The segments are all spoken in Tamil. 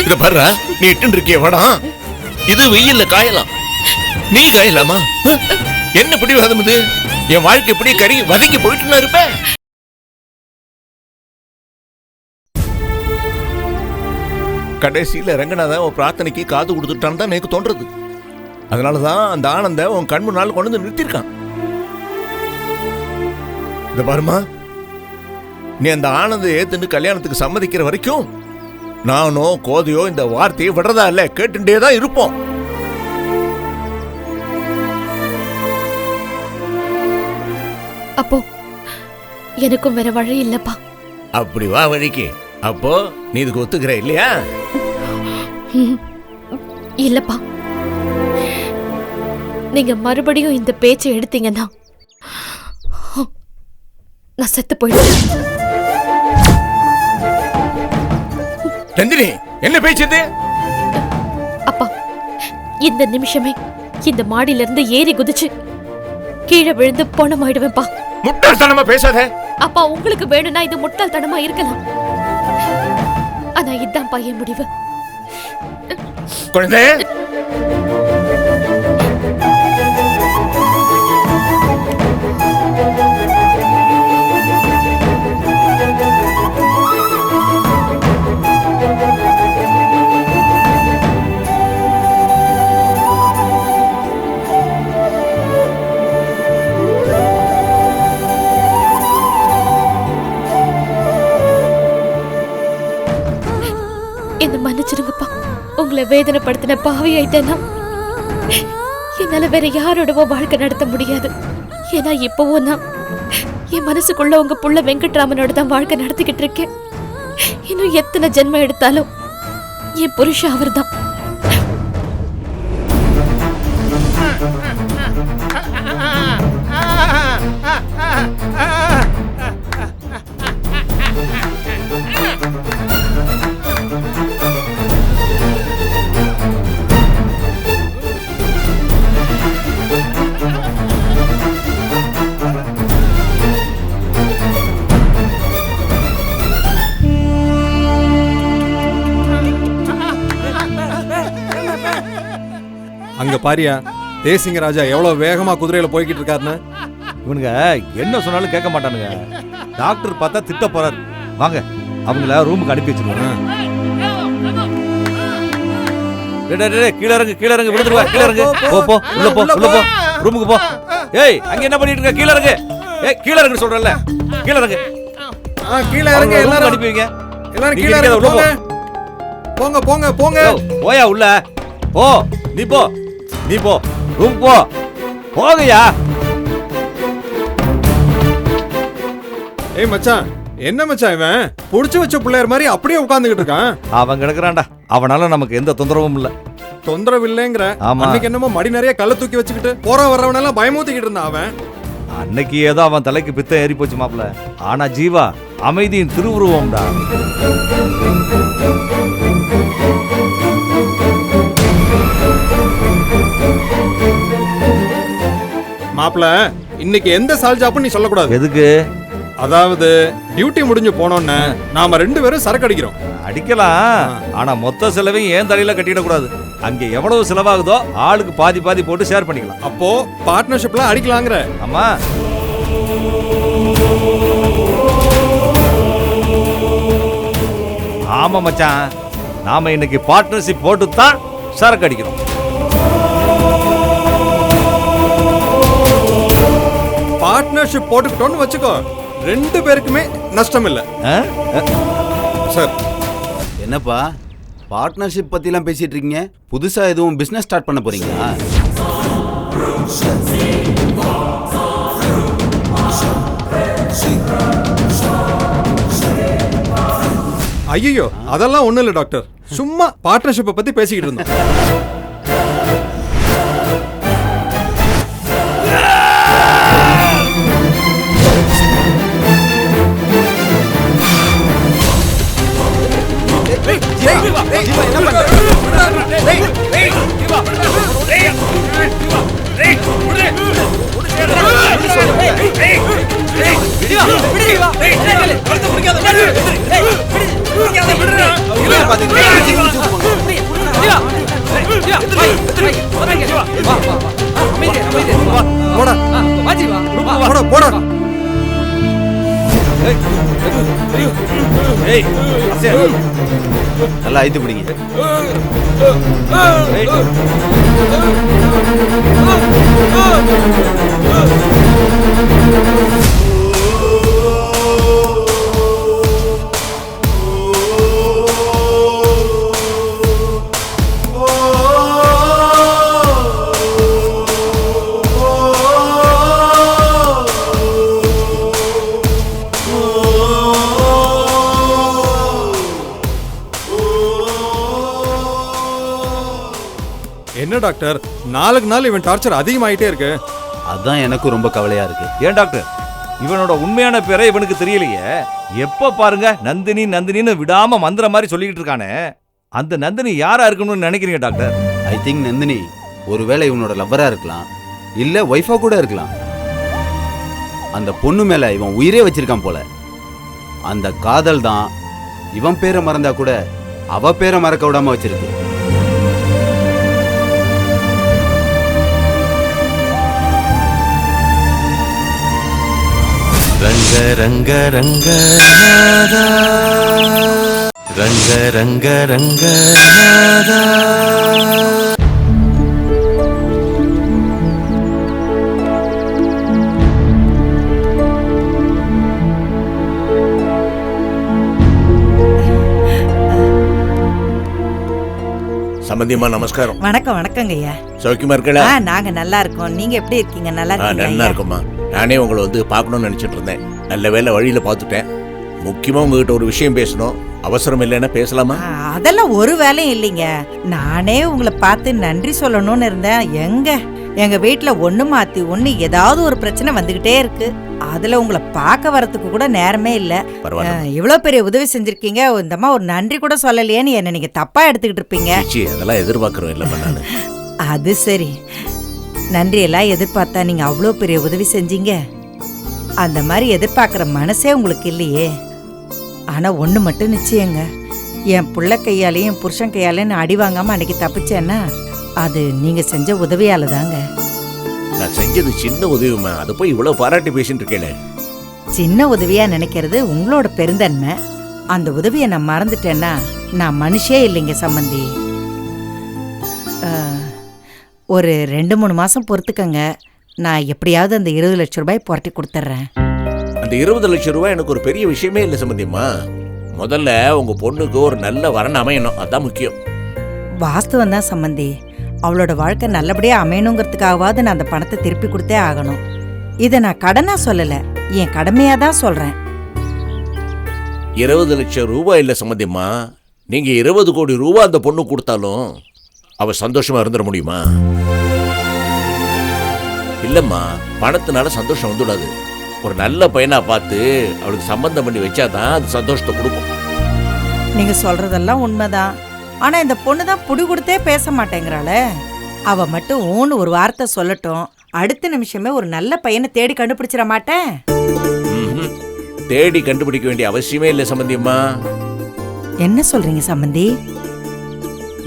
இத பாரு, நீ இட்டு இருக்கிய வடம் இது வெயில்ல காயலாம், நீ காயலாமா? என்ன பிடிவாதம் இது? என் வாழ்க்கை இப்படி கறி வதங்கி போயிட்டு இருப்பேன். கடைசியில ரங்கநாதன் உன் பிரார்த்தனைக்கு காது கொடுத்துட்டான்னு தான் எனக்கு தோன்றது. அதனாலதான் அந்த ஆனந்த உன் கண் முன்னால் கொண்டு வந்து நிறுத்திருக்கான். இந்த பாருமா, நீ அந்த ஆனந்த ஏத்துன்னு கல்யாணத்துக்கு சம்மதிக்கிற வரைக்கும் நானோ கோதையோ இந்த வார்த்தையை விடுறதா இல்ல, கேட்டுட்டே தான் இருப்போம். அப்போ எனக்கும் வேற வழி இல்லப்பா. அப்படி வா வழிக்கு. அப்போ நீ இதுக்கு ஒத்துக்கிற இல்லையா? இல்லப்பா, நீங்க மறுபடியும் இந்த பேச்சை எடுத்தீங்கன்னா நான் செத்து போயிடுவேன். நந்தினி, என்ன பேச்சது? அப்பா, இந்த நிமிஷமே இந்த மாடியில இருந்து ஏறி குதிச்சு கீழே விழுந்து போனமாயிடுவேன்ப்பா. முட்டாள்தனமா பேசாத. அப்பா, உங்களுக்கு வேணும்னா இது முட்டாள்தனமா இருக்கலாம், ஆனா இதுதான் பையன் முடிவு. குழந்தை, என்ன மன்னிச்சிருங்கப்பா. உங்களை வேதனைப்படுத்தின பாவி ஆயிட்டேன்னா என்னால வேற யாரோடவோ வாழ்க்கை நடத்த முடியாது. ஏன்னா இப்பவும் நான் என் மனசுக்குள்ள உங்க புள்ள வெங்கட்ராமனோட தான் வாழ்க்கை நடத்திக்கிட்டு இருக்கேன். இன்னும் எத்தனை ஜென்மம் எடுத்தாலும் என் புருஷன் அவர் தான். அங்க பாரியா, தேசிங்க ராஜா எவ்வளவு வேகமா குதிரையில போய்கிட்டு இருக்காருன்னு. இவனுங்க என்ன சொன்னாலும் கேட்க மாட்டானுங்க. டாக்டர் பார்த்தா திட்ட போறாரு. வாங்க, அவங்கள ரூமுக்கு அனுப்பி வச்சிருக்கோம். கீழே இறங்கு, கீழே இறங்கு, விழுந்துருவா. கீழே இறங்கு, போ போ, உள்ள போ, உள்ள போ, ரூமுக்கு போ. ஏய், அங்க என்ன பண்ணிட்டு இருக்க? கீழே இறங்கு. ஏய், கீழே இறங்கு சொல்றேன்ல, கீழே இறங்கு. கீழே இறங்கு, எல்லாரும் அனுப்பி வைங்க. எல்லாரும் கீழே இறங்கு, போங்க போங்க போங்க போங்க. போயா உள்ள போ, நீ போ, நீ போ, ரூம் போ, போகையா. ஏய் மச்சான், என்ன மச்சான் இவன் புடிச்சு வச்ச பிள்ளையர் மாதிரி அப்படியே உட்கார்ந்துகிட்டு இருக்கான். அவன் கிடக்குறான்டா, அவனால நமக்கு எந்த தொந்தரவும் இல்ல. தொந்தரவு இல்லைங்கிற? அன்னைக்கு என்னமோ மடி நிறைய கல்ல தூக்கி வச்சுக்கிட்டு போற வர்றவனெல்லாம் பயமூத்திக்கிட்டு இருந்தான் அவன். அன்னைக்கு ஏதோ அவன் தலைக்கு பித்தம் ஏறி போச்சு மாப்பிள்ள. ஆனா ஜீவா அமைதியின் திருவுருவம்டா. மாப்பிள்ள, இன்னைக்கு எந்த சால்ஜாப்புன்னு நீ சொல்லக்கூடாது. எதுக்கு? அதாவது டியூட்டி முடிஞ்சு போனோன்னு நாம 2 பேரும் சரக்கு அடிக்கிறோம். அடிக்கலாம், ஆனா மொத்த செலவையும் ஏன் தலையில கட்டிடக்கூடாது. அங்க எவ்வளவு செலவாகுதோ ஆளுக்கு பாதி பாதி போட்டு ஷேர் பண்ணிக்கலாம். அப்போ பார்ட்னர்ஷிப்ல அடிக்கலாங்கிற? ஆமா. ஆமா மச்சான், நாம இன்னைக்கு பார்ட்னர்ஷிப் போட்டு தான் சரக்கு அடிக்கிறோம். பார்ட்னர்ஷிப் போட்டுக்கிட்டோன்னு வச்சுக்கோ, 2 பேருக்குமே நஷ்டம் இல்ல சார். என்னப்பா பார்ட்னர்ஷிப் பத்திலாம் பேசிட்டு இருக்கீங்க? புதுசா எதுவும் பிசினஸ் ஸ்டார்ட் பண்ண போறீங்களா? ஐயோ, அதெல்லாம் ஒண்ணும் இல்ல டாக்டர். சும்மா பார்ட்னர்ஷிப்பை பத்தி பேசிக்கிட்டு இருந்தோம். ஏய், ஐயோ, ஏய், அசையா. நல்லா ஐத்து பிடிங்க. ஏய். என்ன டாக்டர், நாளுக்கு நாள் இவன் டார்ச்சர் அதிகமாயிட்டே இருக்கு. அதான் எனக்கும் ரொம்ப கவலையா இருக்கு. ஏன் டாக்டர், இவனோட உண்மையான பேரை இவனுக்கு தெரியலையே. எப்ப பாருங்க நந்தினி நந்தினின்னு விடாம மந்திர மாதிரி சொல்லிக்கிட்டு இருக்கானே. அந்த நந்தினி யாரா இருக்கணும்னு நினைக்கிறீங்க டாக்டர்? ஐ திங்க் நந்தினி ஒருவேளை இவனோட லவ்வரா இருக்கலாம், இல்ல ஒய்ஃபா கூட இருக்கலாம். அந்த பொண்ணு மேல இவன் உயிரே வச்சிருக்கான் போல. அந்த காதல் தான் இவன் பேரை மறந்தா கூட அவ பேரை மறக்க விடாம வச்சிருக்கு. ரங்க ரங்க ரங்க நாதா, ரங்க ரங்க ரங்க நாதா. சம்பந்தியம்மா நமஸ்காரம். வணக்கம் வணக்கங்க ஐயா. சௌக்கியமா இருக்கல? நாங்க நல்லா இருக்கோம். நீங்க எப்படி இருக்கீங்க? நல்லா நல்லா இருக்கீங்க? இருக்குமா. நானே உங்களை வந்து பார்க்கணும்னு நினைச்சிட்டு இருந்தேன். நல்ல வேளை வழியில பார்த்துட்டேன். முக்கியமா உங்ககிட்ட ஒரு விஷயம் பேசணும். அவசரம் இல்லைன்னா பேசலாமா? அதெல்லாம் ஒரு வேலையும் இல்லைங்க. நானே உங்களை பார்த்து நன்றி சொல்லணும்னு இருந்தேன். எங்க வீட்டுல ஒண்ணு மாத்தி ஒண்ணு ஏதாவது ஒரு பிரச்சனை வந்துகிட்டே இருக்கு. அதுல உங்களை பார்க்க வரதுக்கு கூட நேரமே இல்ல. இவ்வளவு பெரிய உதவி செஞ்சிருக்கீங்க, இந்த மாதிரி ஒரு நன்றி கூட சொல்லலையேன்னு என்ன நீங்க தப்பா எடுத்துக்கிட்டு இருப்பீங்க. அதெல்லாம் எதிர்பார்க்கறோம் இல்ல பண்ணானு. அது சரி, நன்றி எல்லாம் எதிர்பார்த்தா நீங்க அவ்வளோ பெரிய உதவி செஞ்சீங்க. அந்த மாதிரி எதிர்பார்க்குற மனசே உங்களுக்கு இல்லையே. ஆனா ஒண்ணு மட்டும் நிச்சயங்க, என் புள்ள கையாலையும் புருஷன் கையாலையும் அடி வாங்காம அன்னைக்கு தப்பிச்சேன்னா அது நீங்க செஞ்ச உதவியால தாங்க. நான் செஞ்சது சின்ன உதவிமா, அதை போய் இவ்வளவு பாராட்டி பேசிட்டு இருக்கேன். சின்ன உதவியா நினைக்கிறது உங்களோட பெருந்தன்மை. அந்த உதவியை நான் மறந்துட்டேன்னா நான் மனுஷே இல்லைங்க சம்பந்தி. ஒரு 2-3 மாசம் பொறுத்துக்கங்க. நான் எப்படியாவது அந்த 20 லட்சம் ரூபாய் புரட்டி கொடுத்துட்றேன். அந்த 20 லட்சம் ரூபாய் எனக்கு ஒரு பெரிய விஷயமே இல்லை சம்பந்தியம்மா. முதல்ல உங்க பொண்ணுக்கு ஒரு நல்ல வரன் அமையணும், அதான் முக்கியம். வாஸ்தவம் தான் சம்பந்தி. அவளோட வாழ்க்கை நல்லபடியா அமையணுங்கிறதுக்காகவாது நான் அந்த பணத்தை திருப்பி கொடுத்தே ஆகணும். இதை நான் கடனா சொல்லல, என் கடமையா தான் சொல்றேன். 20 லட்சம் ரூபாய் இல்ல சம்பந்தியம்மா, நீங்க 20 கோடி ரூபாய் அந்த பொண்ணு கொடுத்தாலும் அவ சந்தோஷமா இருந்துட முடியுமா? இல்லம்மா, பணத்தினால சந்தோஷம் வந்துடாது. ஒரு நல்ல பையனா பார்த்து அவளுக்கு சம்பந்தம் பண்ணி வச்சாதான் அது சந்தோஷத்தை கொடுக்கும். நீங்க சொல்றதெல்லாம் உண்மைதான். ஆனா இந்த பொண்ணு தான் புடி கொடுத்தே பேச மாட்டேங்கிறாளே. அவ மட்டும் ஊன்னு ஒரு வார்த்தை சொல்லட்டும், அடுத்த நிமிஷமே ஒரு நல்ல பையனை தேடி கண்டுபிடிச்சிட மாட்டேன். தேடி கண்டுபிடிக்க வேண்டிய அவசியமே இல்லை சம்பந்தியம்மா. என்ன சொல்றீங்க சம்பந்தி?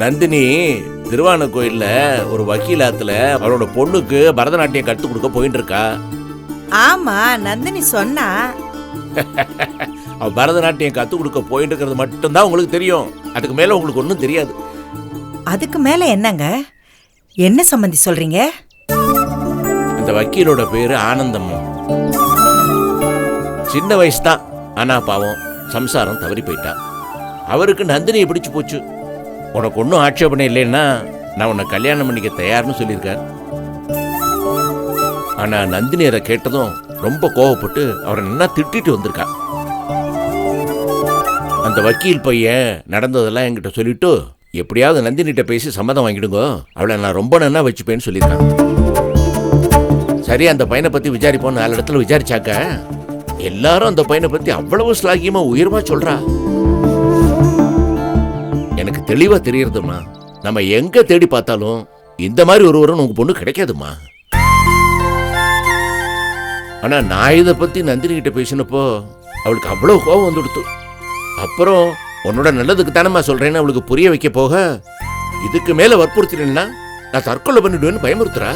நந்தினி திருவான கோயில்ல ஒரு வக்கீலாத்துல அவளோட பொண்ணுக்கு பரதநாட்டியம் கற்றுக் கொடுக்க போயிட்டு இருக்கா. ஆமா, நந்தினி சொன்னா. அவ பரதநாட்டியம் கற்றுக் கொடுக்க போயிட்டு இருக்கிறது மட்டும்தான் உங்களுக்கு தெரியும். அதுக்கு மேல உங்களுக்கு ஒன்றும் தெரியாது. அதுக்கு மேல என்னங்க? என்ன சம்பந்தி சொல்றீங்க? அந்த வக்கீலோட பேரு ஆனந்தம். சின்ன வயசு தான், ஆனா பாவம் சம்சாரம் தவறி போயிட்டா. அவருக்கு நந்தினியை பிடிச்சு போச்சு. உனக்கு ஒன்றும் ஆட்சேபனை இல்லைன்னா நான் உன்னை கல்யாணம் பண்ணிக்க தயார்னு சொல்லியிருக்கார். ஆனா நந்தினி அதை கேட்டதும் ரொம்ப கோவப்பட்டு அவரை நல்லா திட்டிட்டு வந்திருக்கா. அந்த வக்கீல் பையன் நடந்ததெல்லாம் என்கிட்ட சொல்லிட்டு எப்படியாவது நந்தினிட்ட பேசி சம்மதம் வாங்கிடுங்க, அவளை நான் ரொம்ப நன்னா வச்சுப்பேன்னு சொல்லியிருக்கான். சரி, அந்த பையனை பத்தி விசாரிப்போம். 4 இடத்துல விசாரிச்சாக்க எல்லாரும் அந்த பையனை பத்தி அவ்வளவு ஸ்லாகியமா உயர்வா சொல்றா. எனக்கு தெளிவா தெரியறதுமா, நம்ம எங்க தேடி பார்த்தாலும் இந்த மாதிரி ஒருவரும் உங்க பொண்ணு கிடைக்காதுமா. ஆனா நான் இதை பத்தி நந்தினி கிட்ட பேசினப்போ அவளுக்கு அவ்வளவு கோபம் வந்துடுத்து. அப்புறம் உன்னோட நல்லதுக்கு தானம்மா சொல்றேன்னு அவளுக்கு புரிய வைக்க போக இதுக்கு மேல வற்புறுத்தினா நான் தற்கொலை பண்ணிடுவேன்னு பயமுறுத்துறா.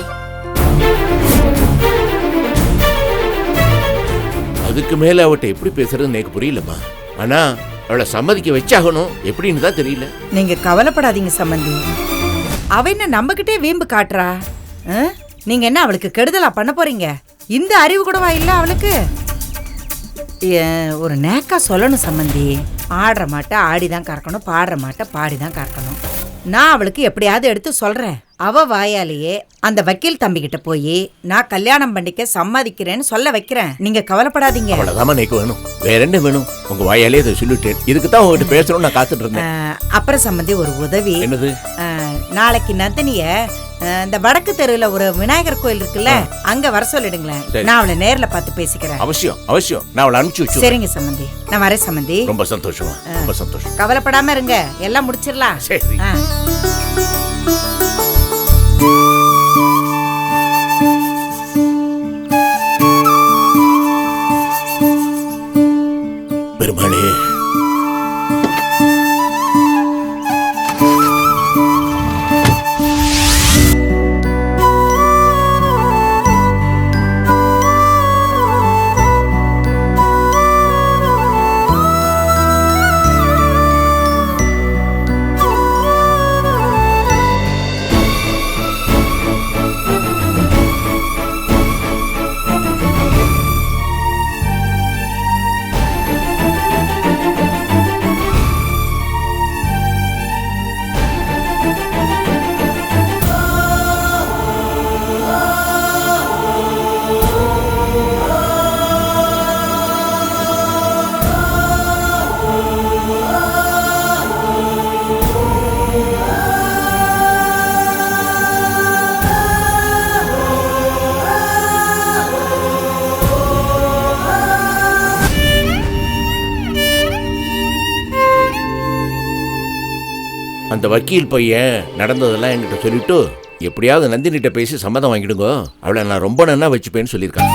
அதுக்கு மேல அவட்ட எப்படி பேசுறதுன்னு எனக்கு புரியலம்மா. ஆனா அவளை சம்மதிக்க வச்சாகணும், எப்படின்னு தான் தெரியல. நீங்க கவலைப்படாதீங்க சம்பந்தி. அவ என்ன நம்மகிட்டே வீம்பு காட்டுறா? நீங்க என்ன அவளுக்கு கெடுதலா பண்ண போறீங்க? இந்த அறிவு கூடவா இல்ல அவளுக்கு? ஒரு நேக்கா சொல்லணும் சம்பந்தி. ஆடுற மாட்ட ஆடிதான் கறக்கணும், பாடுற மாட்ட பாடிதான் கறக்கணும். நான் அவளுக்கு எப்படியாவது எடுத்து சொல்றேன். அவ வாயாலேயே அந்த வக்கீல் தம்பி கிட்ட போய் நான் கல்யாணம் பண்ணிக்க சம்மதிக்கிறேன்னு சொல்ல வைக்கிறேன். நீங்க கவலைப்படாதீங்க. அவ்வளவுதான் எனக்கு வேணும், வேற என்ன வேணும்? உங்க வாயாலே அதை சொல்லிட்டேன். இதுக்கு தான் உங்ககிட்ட பேசணும்னு நான் காத்துட்டு இருந்தேன். அப்புறம் சம்பந்தி ஒரு உதவி. என்னது? நாளைக்கு நந்தினிய இந்த வடக்கு தெருவுல ஒரு விநாயகர் கோயில் இருக்குல்ல, அங்க வர சொல்லிடுங்களேன். நான் அவளை நேர்ல பார்த்து பேசிக்கிறேன். அவசியம் அவசியம், நான் அவளை அனுப்பிச்சு வச்சு. சரிங்க சம்பந்தி, நான் வரேன் சம்பந்தி. ரொம்ப சந்தோஷமா, ரொம்ப சந்தோஷம். கவலைப்படாம இருங்க, எல்லாம் முடிச்சிடலாம். சரி. பெருமாளே, அந்த வக்கீல் பையன் நடந்ததெல்லாம் என்கிட்ட சொல்லிட்டு எப்படியாவது நந்தினிட்ட பேசி சம்மதம் வாங்கிடுங்க, அவளை நான் ரொம்ப நன்னா வச்சுப்பேன்னு சொல்லியிருக்கான்.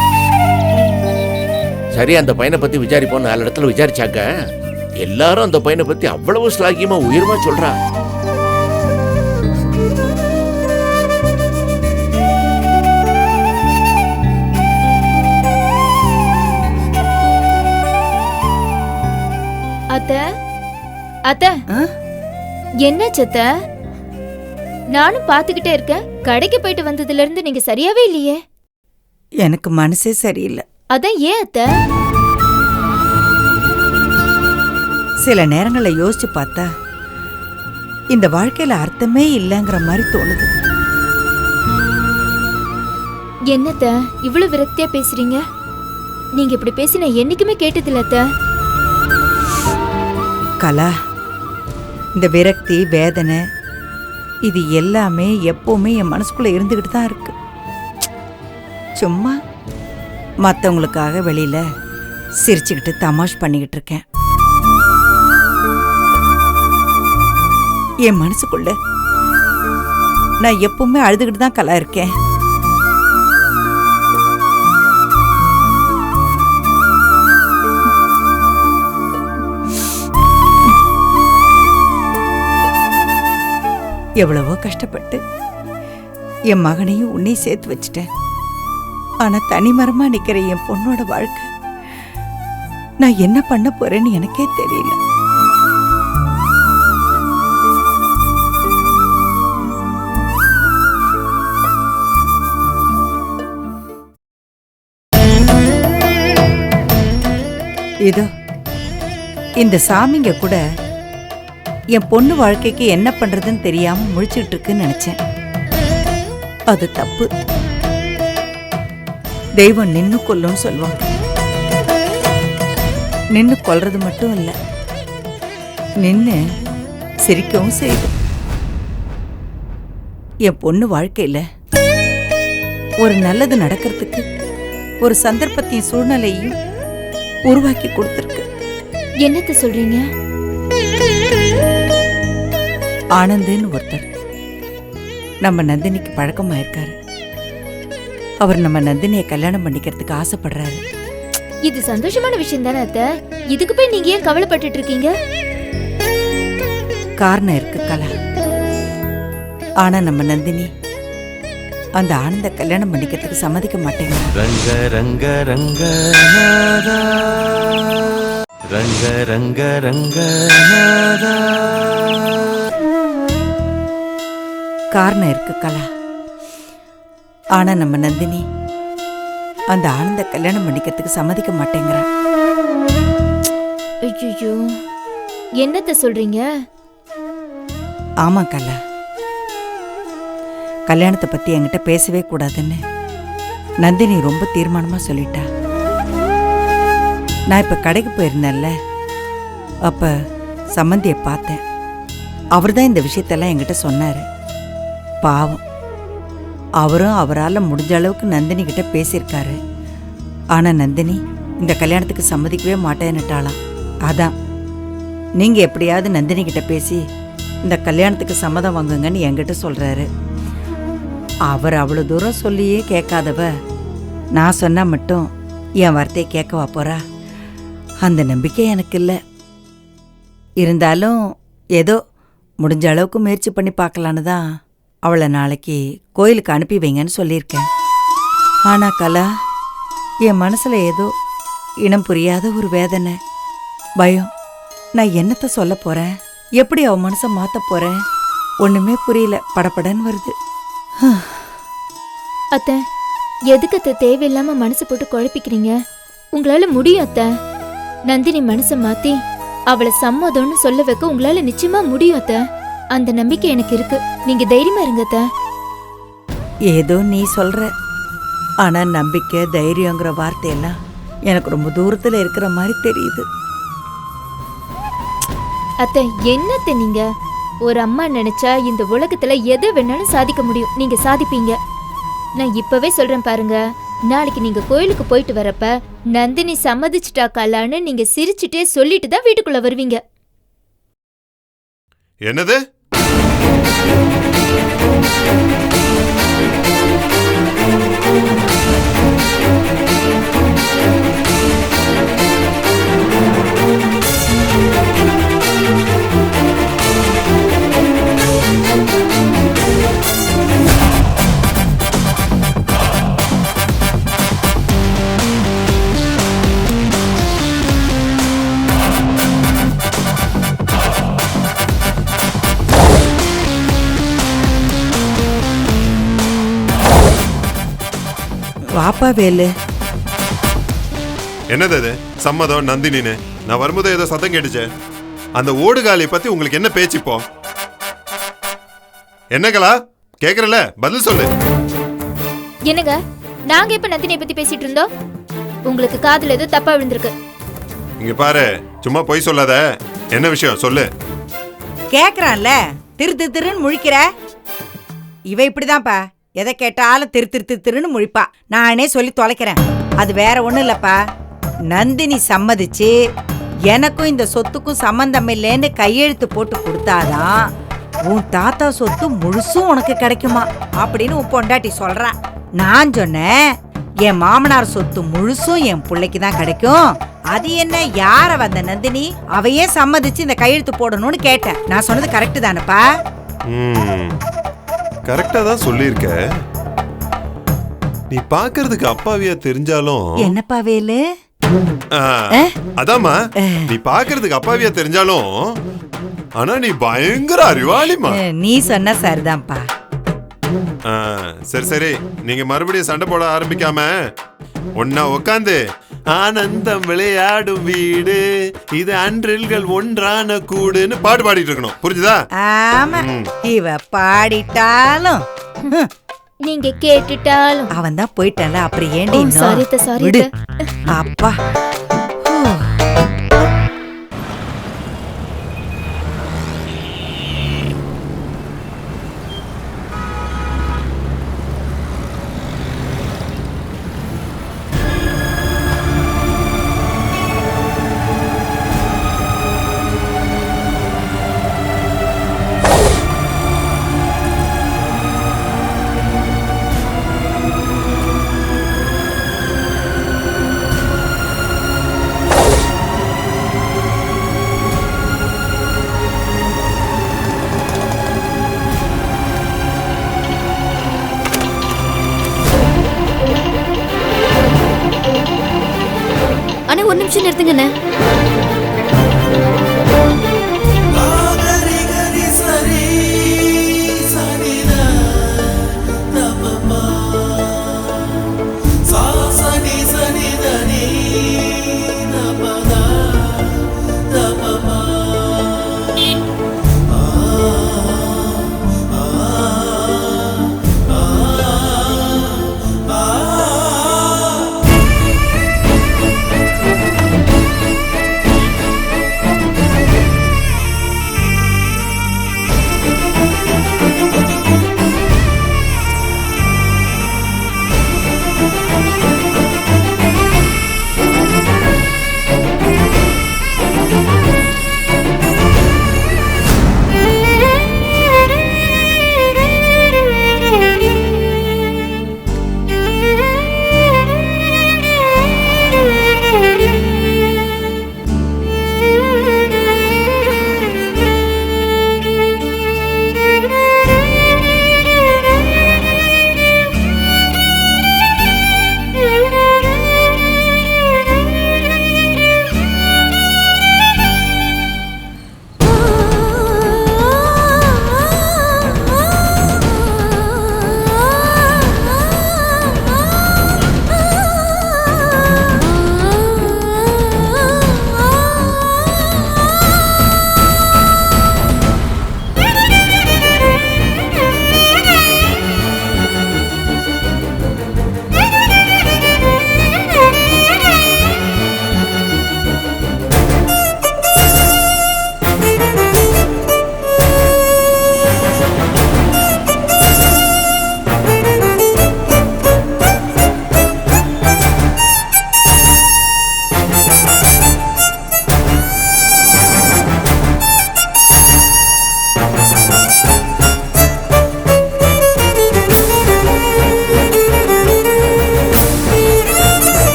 சரி, அந்த பையனை பத்தி விசாரிப்போம். 4 இடத்துல விசாரிச்சாக்க எல்லாரும் அந்த பையனை பத்தி அவ்வளவு ஸ்லாகியமா உயர்வா சொல்றா. அத்தை, அத்தை, என்ன சத்த? நானும் பாத்துக்கிட்டே இருக்கேன். கடைக்கு போயிட்டு வந்ததுல இருந்து நீங்க சரியாவே இல்லையே. எனக்கு மனசே சரியில்லை. அதான் ஏன் அத்தை? சில நேரங்களை யோசிச்சு பார்த்தா இந்த வாழ்க்கையில அர்த்தமே இல்லைங்கிற மாதிரி தோணுது. என்னத்த இவ்வளவு விரக்தியா பேசுறீங்க? நீங்க இப்படி பேசின என்னைக்குமே கேட்டதில்ல அத்தை. கலா, இந்த விரக்தி வேதனை இது எல்லாமே எப்பவுமே என் மனசுக்குள்ள இருந்துகிட்டு தான் இருக்கு. சும்மா மற்றவங்களுக்காக வெளியில சிரிச்சுக்கிட்டு தமாஷ் பண்ணிக்கிட்டு இருக்கேன். என் மனசுக்குள்ள நான் எப்பவுமே அழுதுகிட்டு தான் கலா இருக்கேன். எவ்வளவோ கஷ்டப்பட்டு என் மகனையும் உன்னையும் சேர்த்து வச்சுட்டேன். ஆனா தனிமரமா நிக்கிற என் பொண்ணோட வாழ்க்கை நான் என்ன பண்ண போறேன்னு எனக்கே தெரியல. இதோ இந்த சாமிங்க கூட என் பொண்ணு வாழ்க்கைக்கு என்ன பண்றதுன்னு தெரியாம முழிச்சுட்டு இருக்குன்னு நினைச்சேன். அது தப்பு. தெய்வம் நின்னு கொல்லும்னு சொல்லுவாங்க. நின்னு கொல்றது மட்டும் இல்ல, நின்னு சிரிக்கவும் செய்யுது. என் பொண்ணு வாழ்க்கையில ஒரு நல்லது நடக்கிறதுக்கு ஒரு சந்தர்ப்பத்தையும் சூழ்நிலையும் உருவாக்கி கொடுத்துருக்கு. என்னத்த சொல்றீங்க? ஆனந்துன்னு ஒருத்தர் நம்ம நந்தினிக்கு பழக்கமாயிருக்காரு. அவர் நம்ம நந்தினியை கல்யாணம் பண்ணிக்கிறதுக்கு ஆசைப்படுறாரு. இது சந்தோஷமான விஷயம் தானே அத்தை? இதுக்கு போய் நீங்க ஏன் கவலைப்பட்டுட்டு இருக்கீங்க? காரணம் இருக்கு கலா. ஆனா நம்ம நந்தினி அந்த ஆனந்த கல்யாணம் பண்ணிக்கிறதுக்கு சம்மதிக்க மாட்டேங்கிறான். ரங்க ரங்க ரங்கநாதா ரங்க ரங்க ரங்கநாதா. காரணம் இருக்கு கலா. ஆனா நம்ம நந்தினி அந்த ஆனந்த கல்யாணம் பண்ணிக்கிறதுக்கு சம்மதிக்க மாட்டேங்கிறான். ஐயோ, என்னத்த சொல்றீங்க? ஆமா கலா, கல்யாணத்தை பத்தி என்கிட்ட பேசவே கூடாதுன்னு நந்தினி ரொம்ப தீர்மானமா சொல்லிட்டா. நான் இப்ப கடைக்கு போயிருந்தேன்ல, அப்ப சம்மந்தியை பார்த்தேன். அவர் தான் இந்த விஷயத்தெல்லாம் என்கிட்ட சொன்னாரு. பாவம், அவரும் அவரால் முடிஞ்ச அளவுக்கு நந்தினி கிட்ட பேசியிருக்காரு. ஆனா நந்தினி இந்த கல்யாணத்துக்கு சம்மதிக்கவே மாட்டேன்னுட்டாளாம். அதான் நீங்க எப்படியாவது நந்தினி கிட்ட பேசி இந்த கல்யாணத்துக்கு சம்மதம் வாங்குங்கன்னு என்கிட்ட சொல்றாரு. அவர் அவ்வளவு தூரம் சொல்லியே கேட்காதவ நான் சொன்னா மட்டும் என் வார்த்தையை கேட்கவா போறா? அந்த நம்பிக்கை எனக்கு இல்லை. இருந்தாலும் ஏதோ முடிஞ்ச அளவுக்கு முயற்சி பண்ணி பார்க்கலான்னு தான் அவளை நாளைக்கு கோயிலுக்கு அனுப்பி வைங்கன்னு சொல்லியிருக்கேன். ஆனா கலா, என் மனசுல ஏதோ இனம் புரியாத ஒரு வேதனை, பயம். நான் என்னத்த சொல்ல போறேன்? எப்படி அவ மனசை மாத்த போறேன்? ஒண்ணுமே புரியல. படபடன்னு வருது. அத்தை, எதுக்கு அத்தை தேவையில்லாம மனசு போட்டு குழப்பிக்கிறீங்க? உங்களால முடியும் அத்தை. நந்தினி மனசை மாத்தி அவளை சம்மதம்னு சொல்ல வைக்க உங்களால நிச்சயமா முடியும் அத்தை. அந்த நம்பிக்கை எனக்கு இருக்கு. நீங்க தைரியமா இருங்க அத்தை. ஏதோ நீ சொல்ற, ஆனா நம்பிக்கை தைரியங்கிற வார்த்தையெல்லாம் எனக்கு ரொம்ப தூரத்துல இருக்கிற மாதிரி தெரியுது. அத்தை, என்னத்த நீங்க? ஒரு அம்மா நினைச்சா இந்த உலகத்துல எது வேணாலும் சாதிக்க முடியும். நீங்க சாதிப்பீங்க. நான் இப்பவே சொல்றேன் பாருங்க. நாளைக்கு நீங்க கோயிலுக்கு போயிட்டு வரப்ப நந்தினி சம்மதிச்சுட்டா கலான்னு நீங்க சிரிச்சுட்டே சொல்லிட்டு தான் வீட்டுக்குள்ள வருவீங்க. என்னது? வாப்பா வேலு. என்னது அது? சம்மதம் நந்தினின்னு நான் வரும்போது ஏதோ சத்தம் கேட்டுச்சு. அந்த ஓடுகாலியை பத்தி உங்களுக்கு என்ன பேச்சு இப்போ? என்னங்களா கேக்குறல, பதில் சொல்லு. என்னங்க, நாங்க இப்ப நந்தினியை பத்தி பேசிட்டு இருந்தோம். உங்களுக்கு காதுல ஏதோ தப்பா விழுந்திருக்கு. இங்க பாரு, சும்மா பொய் சொல்லாத. என்ன விஷயம் சொல்லு. கேக்குறான்ல, திரு திருன்னு முழிக்கிற. இவ இப்படிதான்ப்பா, எதை கேட்டாலும் திருன்னு முழிப்பா. நானே சொல்லி தொலைக்கிறேன். அது வேற ஒண்ணும் இல்லப்பா. நந்தினி சம்மதிச்சு எனக்கும் இந்த சொத்துக்கும் சம்பந்தம் இல்லைன்னு கையெழுத்து போட்டு கொடுத்தாதான் உன் தாத்தா சொத்து முழுசும் உனக்கு கிடைக்குமா அப்படின்னு உன் பொண்டாட்டி சொல்றா. நான் சொன்னேன், என் மாமனார் சொத்து முழுசும் என் பிள்ளைக்கு தான் கிடைக்கும். அது என்ன, யார வந்த நந்தினி அவையே சம்மதிச்சு இந்த கையெழுத்து போடணும்னு கேட்டேன். நான் சொன்னது கரெக்டு தானப்பா? கரெக்டா தான் சொல்லியிருக்க. நீ பாக்குறதுக்கு அப்பாவியா தெரிஞ்சாலும். என்னப்பா வேலு? அதாமா, நீ பாக்குறதுக்கு அப்பாவியா தெரிஞ்சாலும் ஆனா நீ பயங்கர அறிவாளிமா. நீ சொன்ன சரிதான்ப்பா. சரி சரி, நீங்க மறுபடியும் சண்டை போட ஆரம்பிக்காம ஒன்னா உக்காந்து ஆனந்தம் விளையாடும் வீடு இது அன்றில்கள் ஒன்றான கூடுன்னு பாட்டு பாடிட்டு இருக்கணும். புரிஞ்சுதா? ஆமா, இவ பாடிட்டாலும் நீங்க கேட்டுட்டாலும் அவன் தான் போயிட்டால. அப்புறம் ஏண்டி சாரி அப்பா. வச்சு நிறுத்துங்கண்ணே.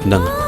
இந்தாங்க.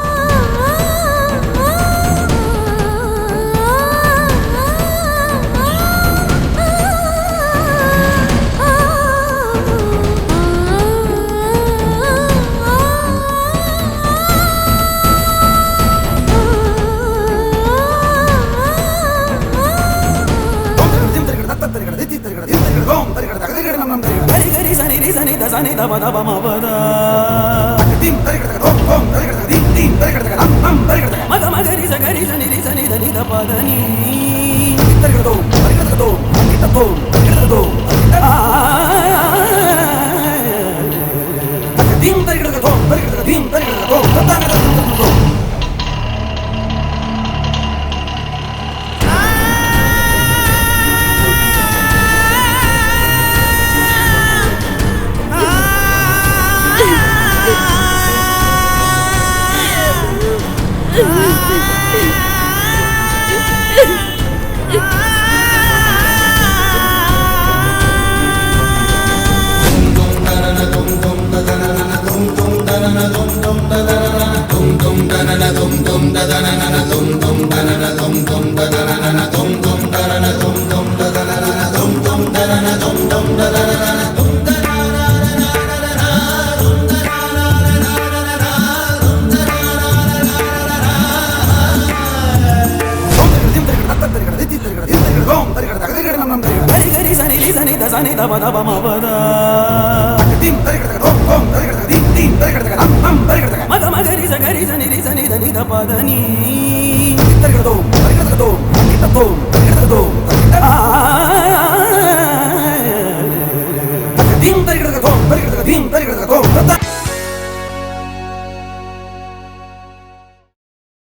Mother,